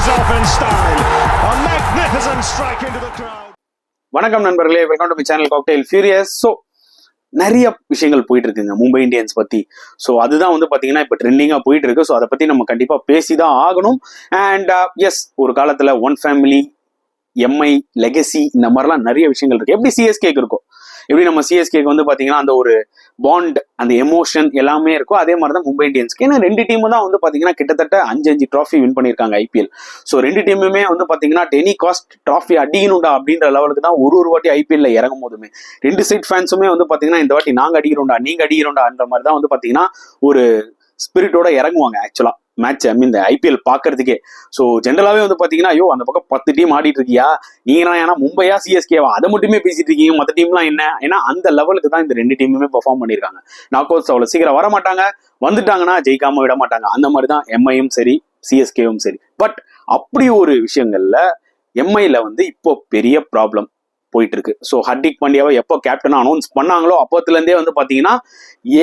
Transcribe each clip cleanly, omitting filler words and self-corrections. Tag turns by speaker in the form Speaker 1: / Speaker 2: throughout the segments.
Speaker 1: finishes off in style. A magnificent strike into the crowd.
Speaker 2: வணக்கம் நண்பர்களே, welcome to my channel cocktail furious. So நிறைய விஷயங்கள் போயிட்டு இருக்குங்க மும்பை இந்தியன்ஸ் பத்தி. ஸோ அதுதான் வந்து பாத்தீங்கன்னா இப்போ ட்ரெண்டிங்கா போயிட்டு இருக்கு. ஸோ அதை பத்தி நம்ம கண்டிப்பா பேசிதான் ஆகணும். அண்ட் எஸ், ஒரு காலத்துல ஒன் ஃபேமிலி, எம்ஐ, லெகசி, இந்த மாதிரிலாம் நிறைய விஷயங்கள் இருக்கு. எப்படி சிஎஸ்கேக்கு இருக்கும், எப்படி நம்ம சிஎஸ்கேக்கு வந்து பாத்தீங்கன்னா அந்த ஒரு பாண்ட், அந்த எமோஷன் எல்லாமே இருக்கும், அதே மாதிரி தான் மும்பை இந்தியன்ஸ்க்கு. ஏன்னா ரெண்டு டீமும் தான் வந்து பாத்தீங்கன்னா கிட்டத்தட்ட 5 ட்ராஃபி வின் பண்ணியிருக்காங்க ஐபிஎல். ஸோ ரெண்டு டீமுமே வந்து பாத்தீங்கன்னா டெனி காஸ்ட் ட்ராஃபி அடிக்கணும்டா அப்படின்ற லெவலுக்கு தான் ஒரு வாட்டி ஐபிஎல்ல இறங்கும் போதுமே ரெண்டு சைட் ஃபேன்ஸுமே வந்து பாத்தீங்கன்னா இந்த வாட்டி நாங்க அடிக்கிறோம்டா, நீங்க அடிக்கிறோம்டான்ற மாதிரி தான் வந்து பாத்தீங்கன்னா ஒரு ஸ்பிரிட்டோட இறங்குவாங்க ஆக்சுவலா மேட்ச். ஐ மீன் இந்த ஐபிஎல் பாக்குறதுக்கே. ஸோ ஜென்ரலாவே வந்து பாத்தீங்கன்னா ஐயோ அந்த பக்கம் 10 டீம் ஆடிட்டு இருக்கியா, நீங்க ஏன்னா மும்பையா சிஎஸ்கேவா அதை மட்டுமே பேசிட்டு இருக்கீங்க, மற்ற டீம்லாம் என்ன? ஏன்னா அந்த லெவலுக்கு தான் இந்த ரெண்டு டீமுமே பெர்ஃபார்ம் பண்ணியிருக்காங்க. நாக் அவுட்ஸ் அவ்வளவு சீக்கிரம் வர மாட்டாங்க, வந்துட்டாங்கன்னா ஜெயிக்காம விட மாட்டாங்க. அந்த மாதிரி தான் எம்ஐயும் சரி சிஎஸ்கேவும் சரி. பட் அப்படி ஒரு விஷயங்கள்ல எம்ஐல வந்து இப்போ பெரிய ப்ராப்ளம் போயிட்டு இருக்கு. ஸோ ஹர்திக் பாண்டியாவை எப்போ கேப்டன் அனௌன்ஸ் பண்ணாங்களோ அப்போத்துல இருந்தே வந்து பாத்தீங்கன்னா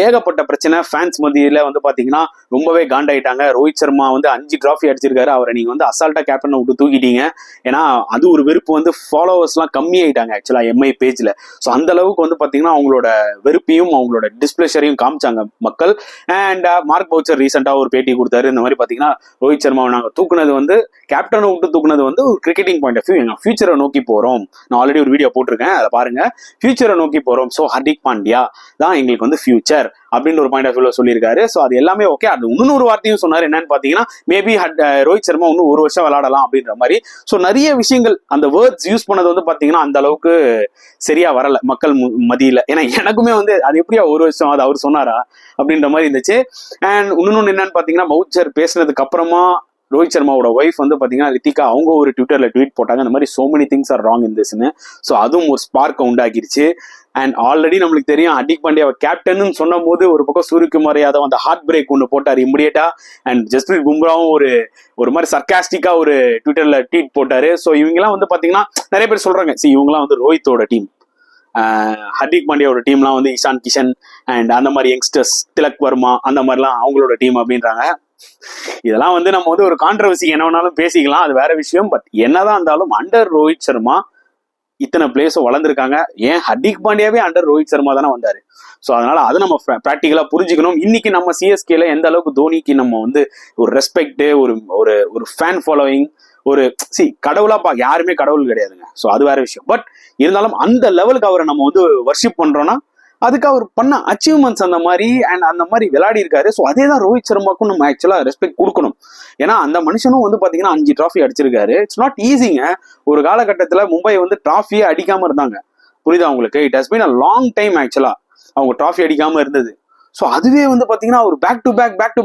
Speaker 2: ஏகப்பட்ட பிரச்சனை ஃபேன்ஸ் மத்தியில வந்து பாத்தீங்கன்னா ரொம்பவே காண்டாயிட்டாங்க. ரோஹித் சர்மா வந்து 5 ட்ராஃபி அடிச்சிருக்காரு, அவரை நீங்க வந்து அசால்ட்டா கேப்டனை விட்டு தூக்கிட்டீங்க. ஏன்னா அது ஒரு வெறுப்பு வந்து ஃபாலோவர்ஸ் எல்லாம் கம்மி ஆயிட்டாங்க ஆக்சுவலா எம்ஐ பேஜ்ல. ஸோ அந்த அளவுக்கு வந்து பாத்தீங்கன்னா அவங்களோட வெறுப்பையும் அவங்களோட டிஸ்பிளேஷரையும் காமிச்சாங்க மக்கள். அண்ட் மார்க் பவுச்சர் ரீசெண்டா ஒரு பேட்டி கொடுத்தாரு. இந்த மாதிரி பாத்தீங்கன்னா ரோஹித் சர்மாவை நாங்க தூக்குனது வந்து, கேப்டனை விட்டு தூக்குனது வந்து ஒரு கிரிக்கெட்டிங் பாயிண்ட் ஆஃப் வியூ, எங்க ஃபியூச்சரை நோக்கி போறோம். நான் ஆல்ரெடி ஒரு வீடியோ போட்டிருக்கேன், அதை பாருங்க. ஃபியூச்சரை நோக்கி போறோம். ஸோ ஹர்திக் பாண்டியா தான் எங்களுக்கு வந்து ஃபியூச்சர் அப்படின்னு ஒரு பாயிண்ட் ஆஃப் வியூல சொல்லியிருக்காரு. ஸோ அது எல்லாமே ஓகே. அது இன்னொரு வார்த்தையும் சொன்னார். என்னன்னு பாத்தீங்கன்னா மேபி ரோஹித் சர்மா இன்னும் 1 வருஷம் விளையாடலாம் அப்படின்ற மாதிரி. ஸோ நிறைய விஷயங்கள் அந்த வேர்ட்ஸ் யூஸ் பண்ணது வந்து பாத்தீங்கன்னா அந்த அளவுக்கு சரியா வரல மக்கள் மத்தியில. ஏன்னா எனக்குமே வந்து அது எப்படியா 1 வருஷம் அது அவர் சொன்னாரா அப்படின்ற மாதிரி இருந்துச்சு. அண்ட் இன்னொன்னு என்னன்னு பாத்தீங்கன்னா பவுச்சர் பேசினதுக்கு அப்புறமா ரோஹித் சர்மாவோட ஒய்ஃப் வந்து பாத்தீங்கன்னா ரித்திகா, அவங்க ஒரு ட்விட்டர்ல ட்வீட் போட்டாங்க, இந்த மாதிரி so many things are wrong in திஸ்னு. ஸோ அதுவும் ஒரு ஸ்பார்க்கை உண்டாக்கிருச்சு. அண்ட் ஆல்ரெடி நம்மளுக்கு தெரியும் ஹர்திக் பாண்டியாவை கேப்டன் சொன்னும் போது ஒரு பக்கம் சூரியகுமார் யாதவ் அந்த ஹார்ட் பிரேக் ஒன்று போட்டார் இமிடியேட்டா. அண்ட் ஜஸ்பிரீத் பும்ராவும் ஒரு மாதிரி சர்காஸ்டிக்கா ஒரு ட்விட்டர்ல ட்வீட் போட்டாரு. ஸோ இவங்கெல்லாம் வந்து பாத்தீங்கன்னா நிறைய பேர் சொல்றாங்க, இவங்கெல்லாம் வந்து ரோஹித்தோட டீம், ஹர்திக் பாண்டியாவோட டீம்லாம் வந்து இஷான் கிஷன் அண்ட் அந்த மாதிரி யங்ஸ்டர்ஸ், திலக் வர்மா அந்த மாதிரிலாம் அவங்களோட டீம் அப்படின்றாங்க. இதெல்லாம் வந்து நம்ம வந்து ஒரு கான்ட்ரவர்சி என்ன வேணாலும் பேசிக்கலாம், அது வேற விஷயம். பட் என்னதான் இருந்தாலும் அண்டர் ரோஹித் சர்மா இத்தனை பிளேயர்ஸும் வளர்ந்துருக்காங்க. ஏன் ஹர்திக் பாண்டியாவே அண்டர் ரோஹித் சர்மா தானே வந்தாரு. ஸோ அதனால அதை நம்ம ப்ராக்டிக்கலா புரிஞ்சுக்கணும். இன்னைக்கு நம்ம சிஎஸ்கேல எந்த அளவுக்கு தோனிக்கு நம்ம வந்து ஒரு ரெஸ்பெக்ட், ஒரு ஃபேன் ஃபாலோவிங், ஒரு கடவுளா யாருமே கடவுள் கிடையாதுங்க. ஸோ அது வேற விஷயம். பட் இருந்தாலும் அந்த லெவலுக்கு அவரை நம்ம வந்து வர்ஷிப் பண்றோம்னா அதுக்கு அவர் பண்ண அச்சீவ்மெண்ட்ஸ் அந்த மாதிரி அண்ட் அந்த மாதிரி விளையாடி இருக்காரு. ஸோ அதே தான் ரோஹித் சர்மாக்கும் நம்ம ஆக்சுவலா ரெஸ்பெக்ட் கொடுக்கணும். ஏன்னா அந்த மனுஷனும் வந்து பாத்தீங்கன்னா 5 ட்ராஃபி அடிச்சிருக்காரு. இட்ஸ் நாட் ஈஸிங்க. ஒரு காலகட்டத்துல மும்பை வந்து ட்ராஃபியே அடிக்காம இருந்தாங்க, புரியுதா உங்களுக்கு? It has been a long time ஆக்சுவலா அவங்க ட்ராஃபி அடிக்காம இருந்தது. ஸோ அதுவே வந்து பாத்தீங்கன்னா ஒரு பேக் டு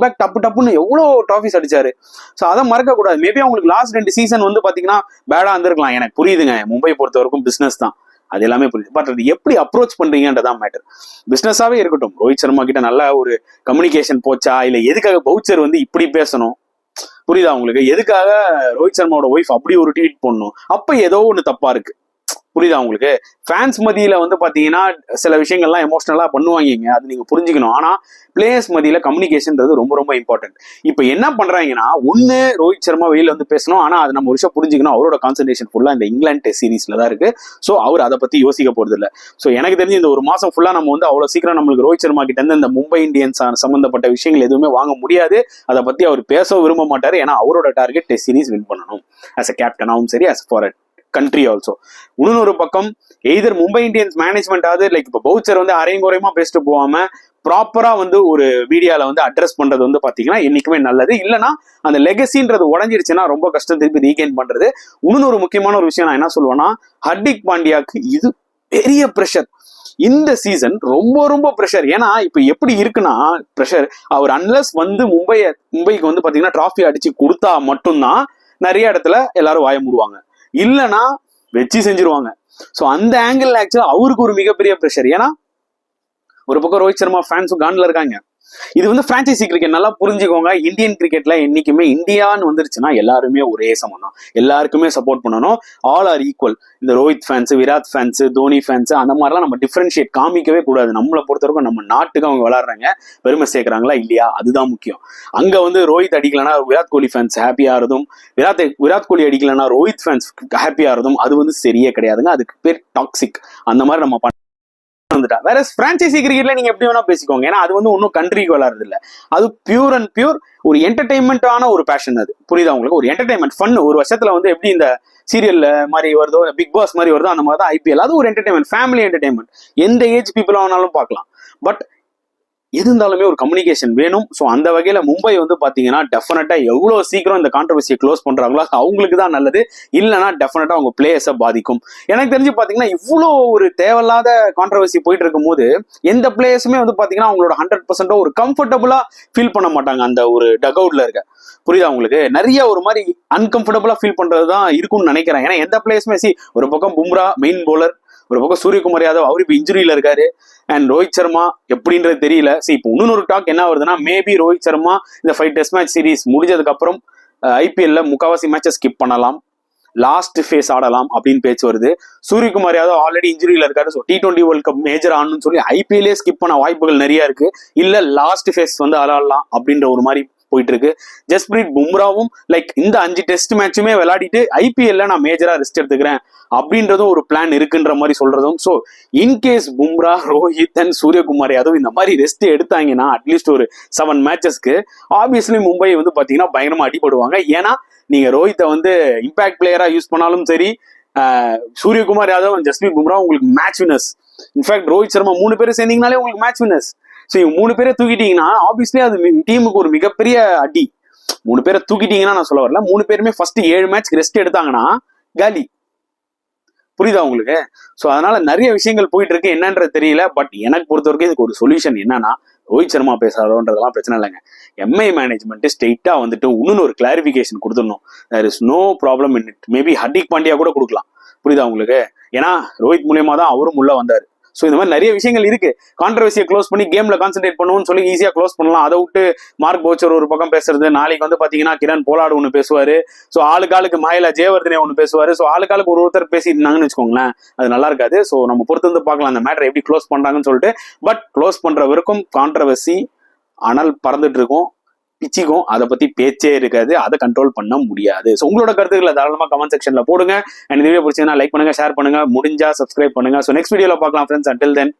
Speaker 2: பேக் டப்புன்னு எவ்வளோ ட்ராஃபிஸ் அடிச்சாரு. ஸோ அதை மறக்க கூடாது. மேபி அவங்களுக்கு லாஸ்ட் 2 சீசன் வந்து பாத்தீங்கன்னா பேடா இருந்திருக்கலாம். எனக்கு புரியுதுங்க, மும்பை பொறுத்த வரைக்கும் பிசினஸ் தான், அது எல்லாமே புரியுது. பட் அது எப்படி அப்ரோச் பண்றீங்கன்றதான் மேட்டர். பிசினஸாவே இருக்கட்டும், ரோஹித் சர்மா கிட்ட நல்ல ஒரு கம்யூனிகேஷன் போச்சா, இல்ல எதுக்காக பவுச்சர் வந்து இப்படி பேசணும், புரியுதா உங்களுக்கு? எதுக்காக ரோஹித் சர்மாவோட ஒய்ஃப் அப்படி ஒரு ட்வீட் பண்ணணும்? அப்ப ஏதோ ஒண்ணு தப்பா இருக்கு, புரியுதா உங்களுக்கு? ஃபேன்ஸ் மத்தியில வந்து பாத்தீங்கன்னா சில விஷயங்கள்லாம் எமோஷனலா பண்ணுவாங்க, அது நீங்க புரிஞ்சுக்கணும். ஆனா பிளேயர்ஸ் மத்தியில கம்யூனிகேஷன்ன்றது ரொம்ப ரொம்ப இம்பார்ட்டன்ட். இப்ப என்ன பண்றாங்கன்னா, ஒண்ணு ரோஹித் சர்மா வெளியில வந்து பேசணும், ஆனா அது நம்ம ஒரு விஷயம் புரிஞ்சுக்கணும், அவரோட கான்சன்ட்ரேஷன் ஃபுல்லா இந்த இங்கிலாந்து டெஸ்ட் சீரீஸ்ல தான் இருக்கு. ஸோ அவர் அதை பத்தி யோசிக்க போறது இல்லை. ஸோ எனக்கு தெரிஞ்சு இந்த ஒரு மாசம் ஃபுல்லா நம்ம வந்து அவ்வளவு சீக்கிரம் நம்மளுக்கு ரோஹித் சர்மா கிட்ட இருந்து இந்த மும்பை இந்தியன்ஸ் சம்பந்தப்பட்ட விஷயங்கள் எதுவுமே வாங்க முடியாது. அதை பத்தி அவர் பேச விரும்ப மாட்டாரு. ஏன்னா அவரோட டார்கெட் டெஸ்ட் சீரீஸ் வின் பண்ணணும், ஆஸ் அ கேப்டனாகவும் சரி, ஆஸ் ஃபார் கண்ட்ரி ஆல்சோ. இன்னொரு பக்கம் எய்தர் மும்பை இந்தியன்ஸ் மேனேஜ்மெண்ட் ஆகுது, லைக் இப்போ பவுச்சர் வந்து அரைங்குறையமா பேசிட்டு போகாம ப்ராப்பரா வந்து ஒரு மீடியால வந்து அட்ரஸ் பண்றது வந்து பாத்தீங்கன்னா என்னைக்குமே நல்லது. இல்லைன்னா அந்த லெகசின்றது உடஞ்சிருச்சுன்னா ரொம்ப கஷ்டம் திருப்பி ரீகெயின் பண்றது. இன்னொரு முக்கியமான ஒரு விஷயம் நான் என்ன சொல்லுவேன்னா, ஹர்திக் பாண்டியாக்கு இது பெரிய ப்ரெஷர் இந்த சீசன், ரொம்ப ரொம்ப ப்ரெஷர். ஏன்னா இப்ப எப்படி இருக்குன்னா ப்ரெஷர், அவர் அன்லஸ் வந்து மும்பைக்கு வந்து பாத்தீங்கன்னா டிராஃபி அடிச்சு கொடுத்தா மட்டும்தான் நிறைய இடத்துல எல்லாரும் வாய மூடுவாங்க, இல்லைன்னா வச்சு செஞ்சிருவாங்க. ஸோ அந்த ஆங்கிள் ஆக்சுவலா அவருக்கு ஒரு மிகப்பெரிய ப்ரெஷர். ஏன்னா ஒரு பக்கம் ரோஹித் சர்மா ஃபேன்ஸும் காண்டில் இருக்காங்க, இது வந்து பிரான்ச்சைசி கிரிக்கெட், நல்லா புரிஞ்சுக்கோங்க. இந்தியன் கிரிக்கெட்ல என்னைக்குமே இந்தியான்னு வந்துருச்சுன்னா எல்லாருமே ஒரே சமம் தான், எல்லாருக்குமே சப்போர்ட் பண்ணணும். All are equal. இந்த Rohit fans, Virat fans, Dhoni fans அந்த மாதிரிலாம் நம்ம டிஃபரன்ஷியேட் காமிக்கவே கூடாது. நம்மளை பொறுத்தவரைக்கும் நம்ம நாட்டுக்கு அவங்க விளாடுறாங்க, பெருமை சேர்க்கறாங்களா இல்லையா, அதுதான் முக்கியம். அங்க வந்து ரோஹித் அடிக்கலன்னா விராட் கோலி ஃபேன்ஸ் ஹாப்பியா இருதும், விராட் கோலி அடிக்கலன்னா ரோஹித் ஃபேன்ஸ் ஹாப்பியா இருதும், அது வந்து சரியே கிடையாதுங்க. அதுக்கு பேர் டாக்ஸிக். அந்த மாதிரி நம்ம வேற பிரான்ச்சைசி கிரிக்கெட்ல நீங்க எப்படி வேணா பேசிக்கோங்க, ஏன்னா அது வந்து ஒன்னும் கண்ட்ரிக்கு விளையாடுறது இல்ல, அது பியூர் அண்ட் பியூர் ஒரு என்டர்டைன்மெண்டான ஒரு பேஷன். அது புரியுதா உங்களுக்கு? ஒரு என்டர்டைன்மெண்ட் ஃபன். ஒரு வருஷத்துல வந்து எப்படி இந்த சீரியல்ல மாதிரி வருதோ, பிக் பாஸ் மாதிரி வருதோ, அந்த மாதிரி தான் ஐபிஎல். அது ஒரு என்டர்டைன்மெண்ட், ஃபேமிலி என்டர்டைன்மெண்ட். எந்த ஏஜ் பீப்புள் ஆனாலும் பார்க்கலாம். பட் எது இருந்தாலுமே ஒரு கம்யூனிகேஷன் வேணும். ஸோ அந்த வகையில மும்பை வந்து பாத்தீங்கன்னா டெஃபினட்டா எவ்வளவு சீக்கிரம் இந்த கான்ட்ரவர்சியை க்ளோஸ் பண்றாங்களோ அவங்களுக்கு தான் நல்லது. இல்லைன்னா டெஃபினட்டா அவங்க பிளேயர்ஸை பாதிக்கும். எனக்கு தெரிஞ்சு பாத்தீங்கன்னா இவ்வளோ ஒரு தேவையில்லாத கான்ட்ரவர்சி போயிட்டு இருக்கும் போது எந்த பிளேயர்ஸுமே வந்து பாத்தீங்கன்னா அவங்களோட 100% ஒரு கம்ஃபர்டபுளா ஃபீல் பண்ண மாட்டாங்க அந்த ஒரு டக் அவுட்ல இருக்க. புரியுதா உங்களுக்கு? நிறைய ஒரு மாதிரி அன்கம்ஃபர்டபுளா ஃபீல் பண்றதுதான் இருக்கும்னு நினைக்கிறேன். ஏன்னா எந்த பிளேயர்ஸுமே ஒரு பக்கம் பும்ரா மெயின் பவுலர், ஒரு பக்கம் சூரியகுமார் யாதவ் அவர் இப்ப இன்ஜுரியில இருக்காரு, அண்ட் ரோஹித் சர்மா எப்படின்றது தெரியல. இப்போ இன்னொரு டாக் என்ன வருதுன்னா, மேபி ரோஹித் சர்மா இந்த 5 டெஸ்ட் மேட்ச் சீரீஸ் முடிஞ்சதுக்கு அப்புறம் ஐபிஎல்ல முக்காவாசி மேட்சை ஸ்கிப் பண்ணலாம், லாஸ்ட் ஃபேஸ் ஆடலாம் அப்படின்னு பேச்சு வருது. சூரியகுமார் யாதவ் ஆல்ரெடி இன்ஜுரியில இருக்காரு. So T20 world cup major ஆடணும்னு சொல்லி ஐபிஎல்லே ஸ்கிப் பண்ண வாய்ப்புகள் நிறைய இருக்கு. இல்ல லாஸ்ட் ஃபேஸ் வந்து ஆடலாம் அப்படின்ற ஒரு மாதிரி போயிட்டு இருக்கு. ஜஸ்பிரீத் பும்ராவும் லைக் இந்த 5 டெஸ்ட் மேட்சுமே விளையாடிட்டு ஐபிஎல்ல நான் மேஜரா ரெஸ்ட் எடுத்துக்கிறேன் அப்படின்றதும் ஒரு பிளான் இருக்குன்ற மாதிரி சொல்றதும். So in case Bumrah, Rohit and Suryakumar Yadav இந்த மாதிரி ரெஸ்ட் எடுத்தாங்கன்னா அட்லீஸ்ட் ஒரு 7 மேட்சஸ்க்கு ஆப்வியஸ்லி மும்பை வந்து பாத்தீங்கன்னா பயங்கரமா அடிபடுவாங்க. ஏன்னா நீங்க ரோஹித்தை வந்து இம்பாக்ட் பிளேயரா யூஸ் பண்ணாலும் சரி, சூரியகுமார் யாதவ், ஜஸ்பிரீத் பும்ரா உங்களுக்கு match winners. In fact Rohit Sharma 3 பேரும் சேர்ந்தீங்கனாலே உங்களுக்கு மேட்ச் வினர்ஸ். ஸோ இவங்க 3 பேரை தூக்கிட்டீங்கன்னா ஆப்வியஸ்லி அது டீமுக்கு ஒரு மிகப்பெரிய அடி. 3 பேரை தூக்கிட்டீங்கன்னா நான் சொல்ல வரல, 3 பேருமே ஃபர்ஸ்ட் 7 மேட்ச் ரெஸ்ட் எடுத்தாங்கன்னா காலி. புரியுதா உங்களுக்கு? ஸோ அதனால நிறைய விஷயங்கள் போயிட்டு இருக்கு, என்னன்றது தெரியல. பட் எனக்கு பொறுத்த வரைக்கும் இதுக்கு ஒரு சொல்யூஷன் என்னன்னா, ரோஹித் சர்மா பேசுறதுன்றதெல்லாம் பிரச்சனை இல்லைங்க. எம்ஐ மேனேஜ்மெண்ட் ஸ்ட்ரெயிட்டா வந்துட்டு இன்னொன்னு ஒரு கிளாரிபிகேஷன் கொடுத்துடணும். There is no problem in it. Maybe Hardik Pandya கூட கொடுக்கலாம். புரியுதா உங்களுக்கு? ஏன்னா ரோஹித் மூலியமா தான் அவரும் உள்ள வந்தாரு. ஸோ இந்த மாதிரி நிறைய விஷயங்கள் இருக்கு. கான்ட்ரவர்சியை க்ளோஸ் பண்ணி கேம்ல கான்சென்ட்ரேட் பண்ணுவோம்னு சொல்லி ஈஸியா க்ளோஸ் பண்ணலாம். அதை விட்டு மார்க் போச்சர் ஒரு பக்கம் பேசுறது, நாளைக்கு வந்து பாத்தீங்கன்னா கிரண் போலாடு ஒன்று பேசுவாரு. ஸோ ஆளுக்காளுக்கு மாயிலா ஜெயவர்தனே ஒன்று பேசுவாரு. ஸோ ஆளுக்காளுக்கு ஒருத்தர் பேசிட்டு இருந்தாங்கன்னு வச்சுக்கோங்களேன், அது நல்லா இருக்காது. ஸோ நம்ம பொறுத்து வந்து பார்க்கலாம் அந்த மேட்டரை எப்படி க்ளோஸ் பண்றாங்கன்னு சொல்லிட்டு. பட் க்ளோஸ் பண்ற வரைக்கும் கான்ட்ரவர்சி அனல் பறந்துட்டு இருக்கும், பிச்சிக்கும். அதை பத்தி பேச்சே இருக்காது, அதை கண்ட்ரோல் பண்ண முடியாது. ஸோ உங்களோட கருத்துக்களை தாராளமா கமெண்ட் செக்ஷன்ல போடுங்க. அண்ட் இந்த வீடியோ பிடிச்சதுன்னா லைக் பண்ணுங்க, ஷேர் பண்ணுங்க, முடிஞ்சா சப்ஸ்கிரைப் பண்ணுங்க. ஸோ நெக்ஸ்ட் வீடியோல பார்க்கலாம் ஃப்ரெண்ட்ஸ். Until then